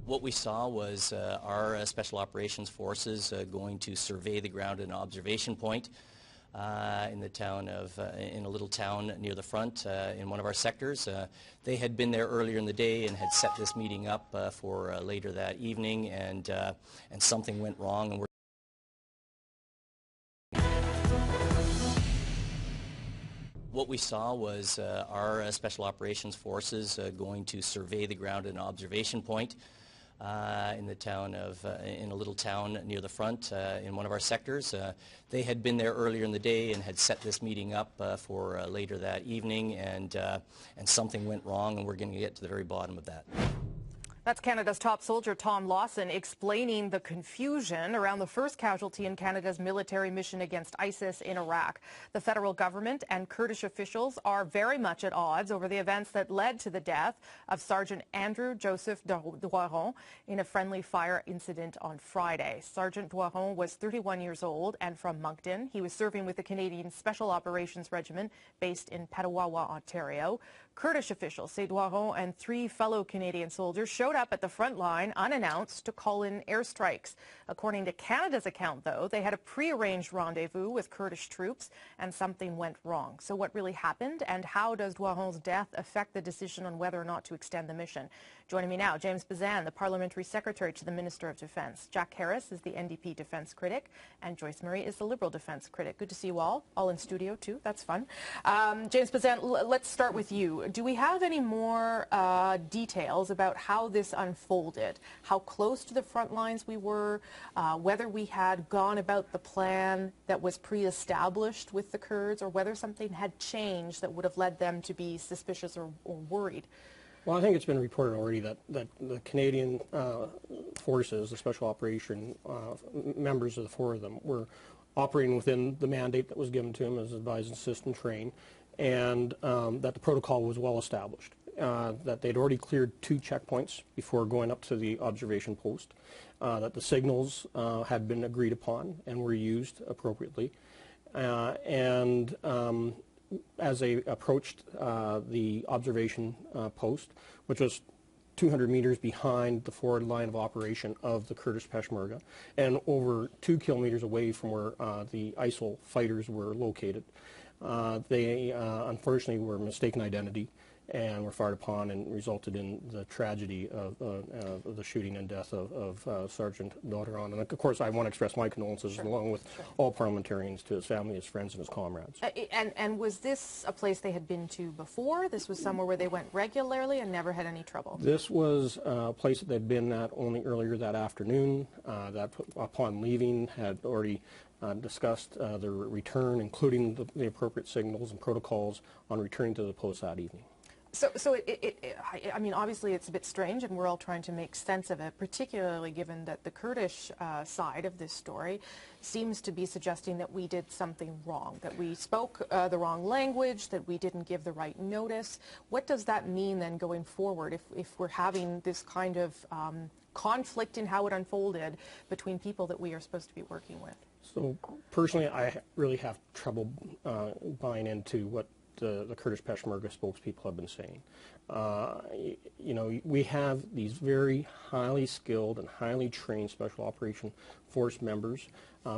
What we saw was our Special Operations Forces going to survey the ground at an observation point in the town of, in a little town near the front in one of our sectors. They had been there earlier in the day and had set this meeting up for later that evening, and something went wrong. And what we saw was our Special Operations Forces going to survey the ground at an observation point in the town of, in a little town near the front in one of our sectors. They had been there earlier in the day and had set this meeting up for later that evening, and something went wrong, and we're going to get to the very bottom of that. That's Canada's top soldier, Tom Lawson, explaining the confusion around the first casualty in Canada's military mission against ISIS in Iraq. The federal government and Kurdish officials are very much at odds over the events that led to the death of Sergeant Andrew Joseph Doiron in a friendly fire incident on Friday. Sergeant Doiron was 31 years old and from Moncton. He was serving with the Canadian Special Operations Regiment based in Petawawa, Ontario. Kurdish officials say Doiron and 3 fellow Canadian soldiers showed up at the front line unannounced to call in airstrikes. According to Canada's account, though, they had a prearranged rendezvous with Kurdish troops and something went wrong. So what really happened, and how does Doiron's death affect the decision on whether or not to extend the mission? Joining me now, James Bazan, the Parliamentary Secretary to the Minister of Defence. Jack Harris is the NDP Defence Critic, and Joyce Murray is the Liberal Defence Critic. Good to see you all in studio too. That's fun. James Bazan, let's start with you. Do we have any more details about how this unfolded, how close to the front lines we were, whether we had gone about the plan that was pre-established with the Kurds, or whether something had changed that would have led them to be suspicious or worried? Well, I think it's been reported already that the Canadian forces, the Special Operation members of the 4 of them, were operating within the mandate that was given to them as advise, assist, and train, and that the protocol was well established, that they'd already cleared 2 checkpoints before going up to the observation post, that the signals had been agreed upon and were used appropriately, and as they approached the observation post, which was 200 meters behind the forward line of operation of the Kurdish Peshmerga and over 2 kilometers away from where the ISIL fighters were located. They unfortunately were mistaken identity and were fired upon, and resulted in the tragedy of the shooting and death of Sergeant Doiron. And of course, I want to express my condolences, along with all parliamentarians, to his family, his friends, and his comrades. And was this a place they had been to before? This was somewhere where they went regularly and never had any trouble? This was a place that they'd been at only earlier that afternoon, that upon leaving had already discussed their return, including the appropriate signals and protocols on returning to the post that evening. So I mean, obviously it's a bit strange, and we're all trying to make sense of it, particularly given that the Kurdish side of this story seems to be suggesting that we did something wrong, that we spoke the wrong language, that we didn't give the right notice. What does that mean then going forward if we're having this kind of conflict in how it unfolded between people that we are supposed to be working with? So personally, I really have trouble buying into what the Kurdish Peshmerga spokespeople have been saying. You know, we have these very highly skilled and highly trained Special Operation Force members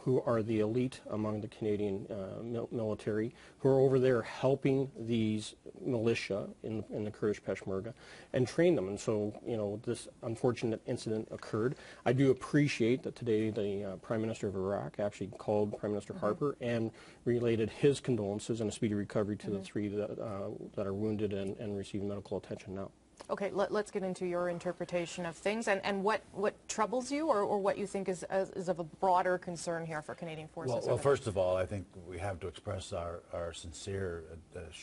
who are the elite among the Canadian military, who are over there helping these militia in the Kurdish Peshmerga and train them. And so, you know, this unfortunate incident occurred. I do appreciate that today the Prime Minister of Iraq actually called Prime Minister Harper and related his condolences and a speedy recovery to the 3 that are wounded and receiving medical attention now. Okay, let's get into your interpretation of things and what troubles you, or what you think is of a broader concern here for Canadian forces. Well, first of all, I think we have to express our sincere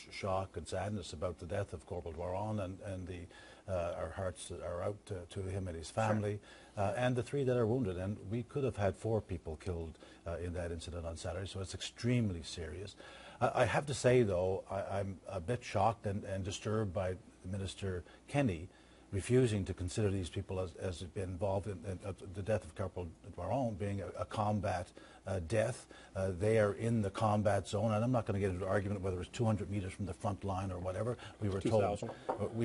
shock and sadness about the death of Corporal Doiron, and our hearts are out to him and his family, and the 3 that are wounded. And we could have had 4 people killed in that incident on Saturday, so it's extremely serious. I have to say, though, I'm a bit shocked and disturbed by Minister Kenny refusing to consider these people as being involved in the death of Corporal Dwaron being a combat death. They are in the combat zone, and I'm not going to get into an argument whether it's 200 meters from the front line or whatever. We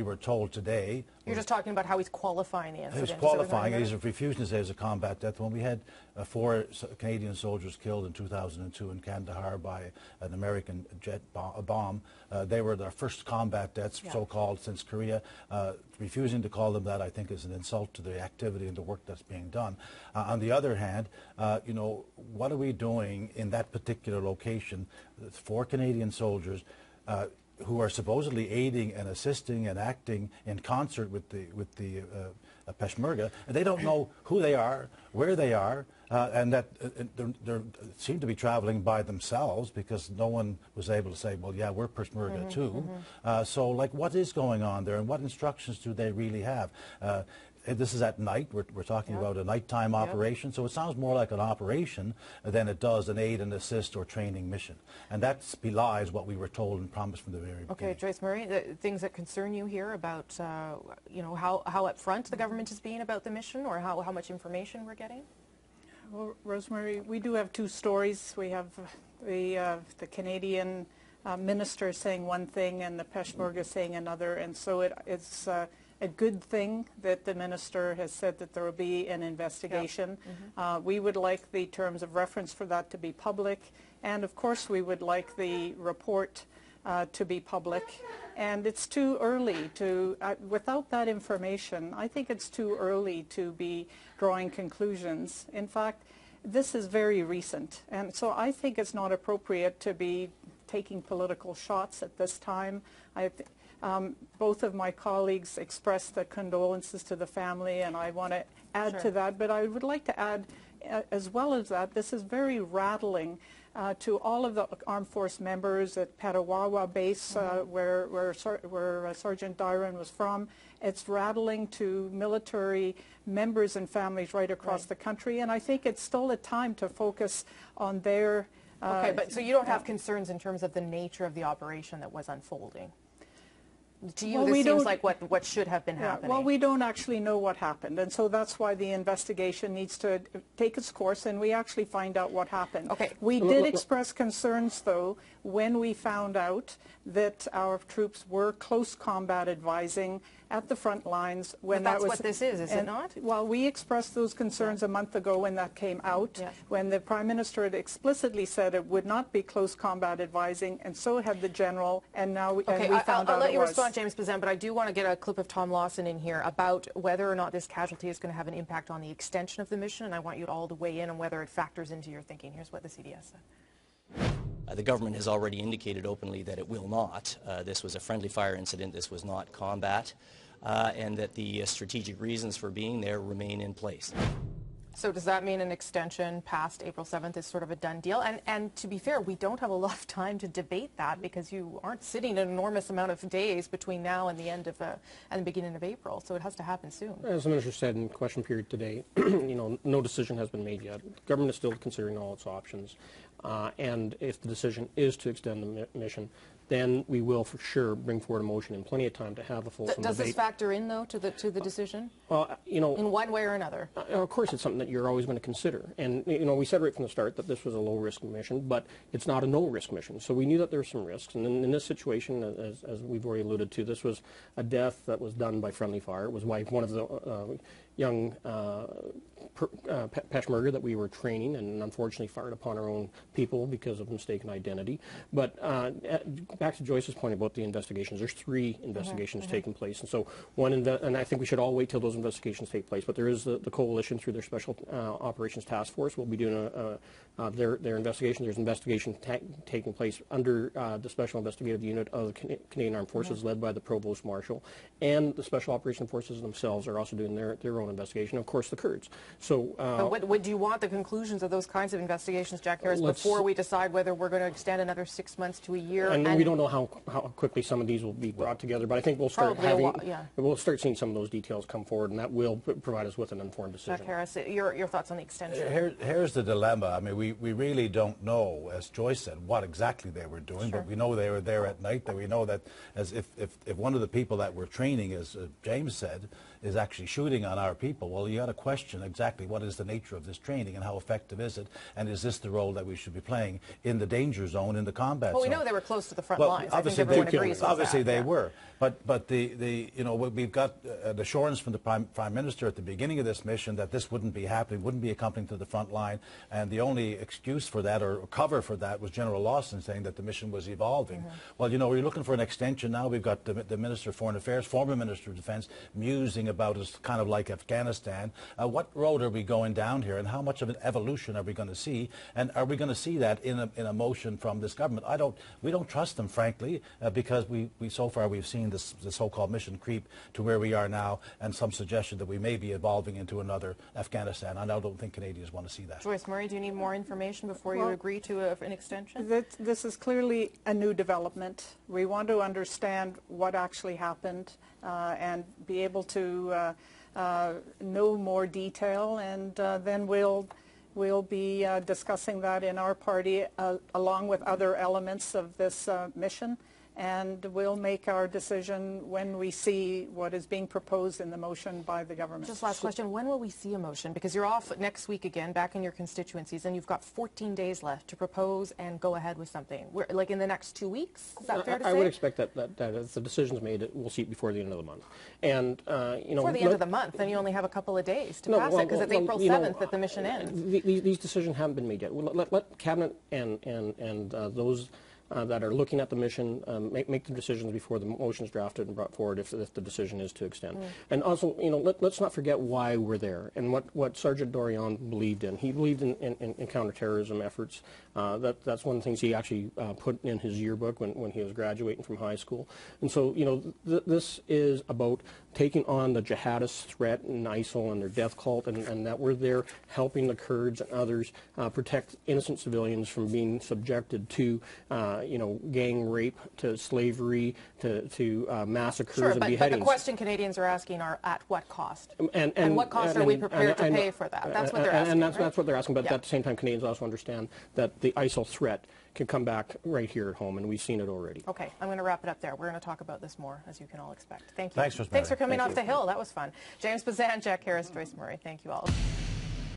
were told today. You're just talking about how he's qualifying the incident. He's qualifying. He's refusing to say it's a combat death. When we had 4 Canadian soldiers killed in 2002 in Kandahar by an American jet bomb, they were their first combat deaths, so-called, since Korea. Refusing to call them that, I think, is an insult to the activity and the work that's being done. On the other hand, you know, what are we doing in that particular location? 4 Canadian soldiers who are supposedly aiding and assisting and acting in concert with the Peshmerga, and they don't know who they are, where they are, and that they seem to be traveling by themselves because no one was able to say, well, yeah, we're Peshmerga too. So, like, what is going on there, and what instructions do they really have? This is at night. We're talking about a nighttime operation, so it sounds more like an operation than it does an aid and assist or training mission. And that belies what we were told and promised from the very beginning. Okay, Joyce Murray, the things that concern you here about, you know, how upfront the government is being about the mission, or how much information we're getting? Well, Rosemary, we do have 2 stories. We have the Canadian minister saying one thing and the Peshmerga saying another, and so it's a good thing that the minister has said that there will be an investigation. We would like the terms of reference for that to be public, and of course we would like the report to be public. And it's too early to, without that information, I think it's too early to be drawing conclusions. In fact, this is very recent, and so I think it's not appropriate to be taking political shots at this time. Both of my colleagues expressed the condolences to the family, and I want to add to that, but I would like to add, as well as that, this is very rattling to all of the Armed Force members at Petawawa Base, where Sergeant Dyron was from. It's rattling to military members and families right across the country, and I think it's still a time to focus on their... okay, but so you don't have concerns in terms of the nature of the operation that was unfolding? To you, this seems like what should have been happening. Well, we don't actually know what happened, and so that's why the investigation needs to take its course, and we actually find out what happened. Okay. We did express concerns, though, when we found out that our troops were close combat advising at the front lines when but that's what this is it not? Well, we expressed those concerns a month ago when that came out, when the Prime Minister had explicitly said it would not be close combat advising, and so had the General, and now we found out it was. I'll let you respond, James Bazan, but I do want to get a clip of Tom Lawson in here about whether or not this casualty is going to have an impact on the extension of the mission, and I want you all to weigh in on whether it factors into your thinking. Here's what the CDS said. The government has already indicated openly that it will not. This was a friendly fire incident. This was not combat, and that the strategic reasons for being there remain in place. So does that mean an extension past April 7th is sort of a done deal? And to be fair, we don't have a lot of time to debate that because you aren't sitting an enormous amount of days between now and the end of and the beginning of April. So it has to happen soon. As the Minister said in question period today, you know, no decision has been made yet. The government is still considering all its options. And if the decision is to extend the mission, then we will for sure bring forward a motion in plenty of time to have a fulsome debate. Does this factor in, though, to the decision? You know, in one way or another? Of course, it's something that you're always going to consider. And you know, we said right from the start that this was a low-risk mission, but it's not a no-risk mission. So we knew that there were some risks. And in this situation, as we've already alluded to, this was a death that was done by friendly fire. It was by one of the young Peshmerga that we were training, and unfortunately fired upon our own people because of mistaken identity. But back to Joyce's point about the investigations, there's 3 investigations taking place, and so and I think we should all wait till those investigations take place. But there is the coalition through their Special Operations Task Force will be doing their investigation. There's an investigation taking place under the Special Investigative Unit of the Canadian Armed Forces, led by the Provost Marshal, and the Special Operations Forces themselves are also doing their own investigation. Of course, the Kurds. So, but would you want the conclusions of those kinds of investigations, Jack Harris, before we decide whether we're going to extend another 6 months to a year? And we don't know how quickly some of these will be brought together, but I think we'll start we'll start seeing some of those details come forward, and that will provide us with an informed decision. Jack Harris, your thoughts on the extension? Here's the dilemma. I mean, we really don't know, as Joyce said, what exactly they were doing, but we know they were there at night. That we know that as if one of the people that we're training, as James said, is actually shooting on our people, well, you got to question exactly what is the nature of this training and how effective is it, and is this the role that we should be playing in the danger zone, in the combat zone? Well, we know they were close to the front lines. Obviously, I think everyone agrees with that. Obviously they were, but we've got an assurance from the Prime Minister at the beginning of this mission that this wouldn't be happening, wouldn't be accompanying to the front line, and the only excuse for that or cover for that was General Lawson saying that the mission was evolving. Well, we're looking for an extension now. We've got the Minister of Foreign Affairs, former Minister of Defense, musing about us kind of like Afghanistan. What road are we going down here, and how much of an evolution are we going to see, and are we going to see that in a motion from this government? We don't trust them, frankly, because so far we've seen the so-called mission creep to where we are now, and some suggestion that we may be evolving into another Afghanistan. And I don't think Canadians want to see that. Joyce Murray, do you need more information before you agree to an extension? This is clearly a new development. We want to understand what actually happened and be able to know more detail, and then we'll be discussing that in our party along with other elements of this mission, and we'll make our decision when we see what is being proposed in the motion by the government. Just last question, when will we see a motion? Because you're off next week again, back in your constituencies, and you've got 14 days left to propose and go ahead with something. Like in the next 2 weeks? Is that fair to say? I would expect that if the decision's made, we'll see it before the end of the month. And, before the end of the month, then you only have a couple of days to pass it, because it's April 7th that the mission ends. These decisions haven't been made yet. Let Cabinet and those that are looking at the mission make the decisions before the motion is drafted and brought forward if the decision is to extend. And also, let's not forget why we're there and what Sergeant Dorion believed in. He believed in counterterrorism efforts. That's one of the things he actually put in his yearbook when he was graduating from high school. And so, this is about taking on the jihadist threat and ISIL and their death cult, and that we're there helping the Kurds and others protect innocent civilians from being subjected to gang rape, to slavery, to massacres and beheadings. But the question Canadians are asking are at what cost? And what cost are we prepared to pay for that? That's what they're asking. And that's what they're asking, but at the same time, Canadians also understand that the ISIL threat can come back right here at home, and we've seen it already. Okay, I'm going to wrap it up there. We're going to talk about this more, as you can all expect. Thank you. Thanks, Rosemary. Thanks for coming off the Hill. That was fun. James Bazan, Jack Harris, Joyce Murray. Thank you all.